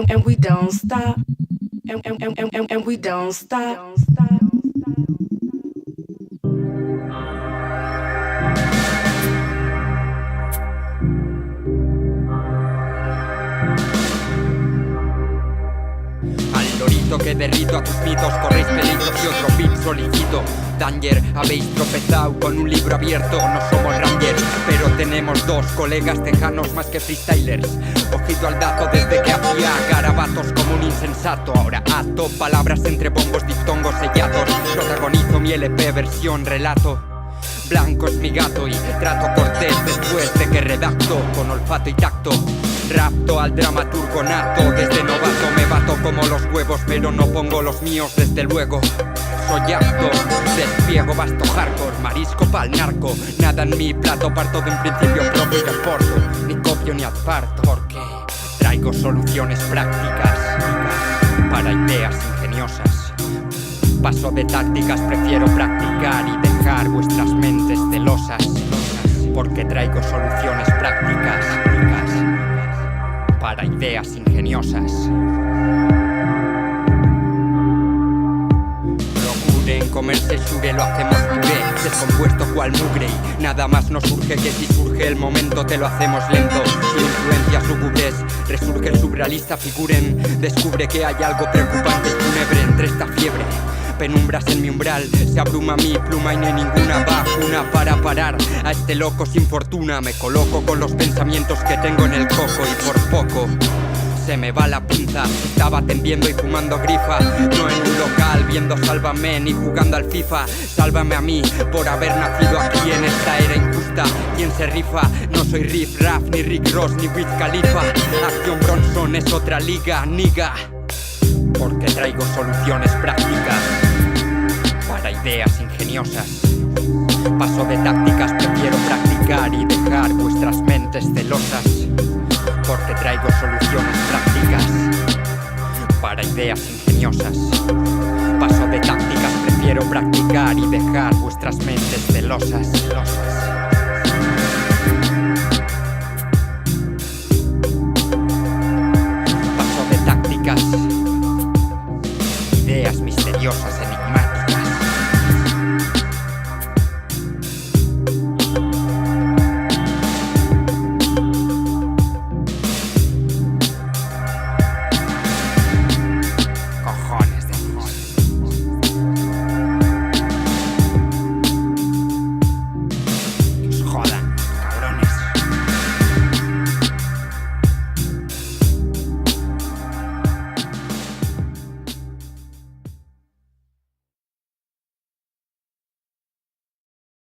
And we don't stop. And we don't stop. Al lorito que derrito a tus mitos, corréis peligros y otro beat solicito. Danger, habéis tropezado con un libro abierto. No somos rangers, pero tenemos dos colegas tejanos más que freestylers. Ojito al dato desde que hacía garabatos como un insensato. Ahora ato palabras entre bombos, diptongos sellados. Protagonizo mi LP versión relato. Blanco es mi gato y trato cortés después de que redacto con olfato y tacto. Rapto al dramaturgo nato, desde novato me bato como los huevos, pero no pongo los míos desde luego. Soy apto, despiego vasto hardcore, marisco pa'l narco. Nada en mi plato, parto de un principio propio que aporto. Ni copio ni adparto, porque traigo soluciones prácticas para ideas ingeniosas. Paso de tácticas, prefiero practicar y dejar vuestras mentes celosas. Porque traigo soluciones prácticas para ideas ingeniosas. Procuren comerse el sure, lo hacemos puré, descompuesto cual mugre. Y nada más nos surge que si surge el momento te lo hacemos lento. Sin influencias lúgubres, resurge el surrealista, figuren. Descubre que hay algo preocupante y fúnebre entre esta fiebre. Penumbras en mi umbral, se abruma mi pluma y no hay ninguna vacuna para parar a este loco sin fortuna. Me coloco con los pensamientos que tengo en el coco y por poco se me va la pinza. Estaba tendiendo y fumando grifa, no en un local viendo Sálvame ni jugando al FIFA. Sálvame a mí por haber nacido aquí en esta era injusta. ¿Quién se rifa? No soy Riff Raff, ni Rick Ross, ni Wiz Khalifa. Acción Bronson es otra liga, niga. Porque traigo soluciones prácticas para ideas ingeniosas. Paso de tácticas, prefiero practicar y dejar vuestras mentes celosas. Porque traigo soluciones prácticas para ideas ingeniosas. Paso de tácticas, prefiero practicar y dejar vuestras mentes celosas. Paso de tácticas, ideas misteriosas, enigmáticas. Cojones de Dios. Que os jodan.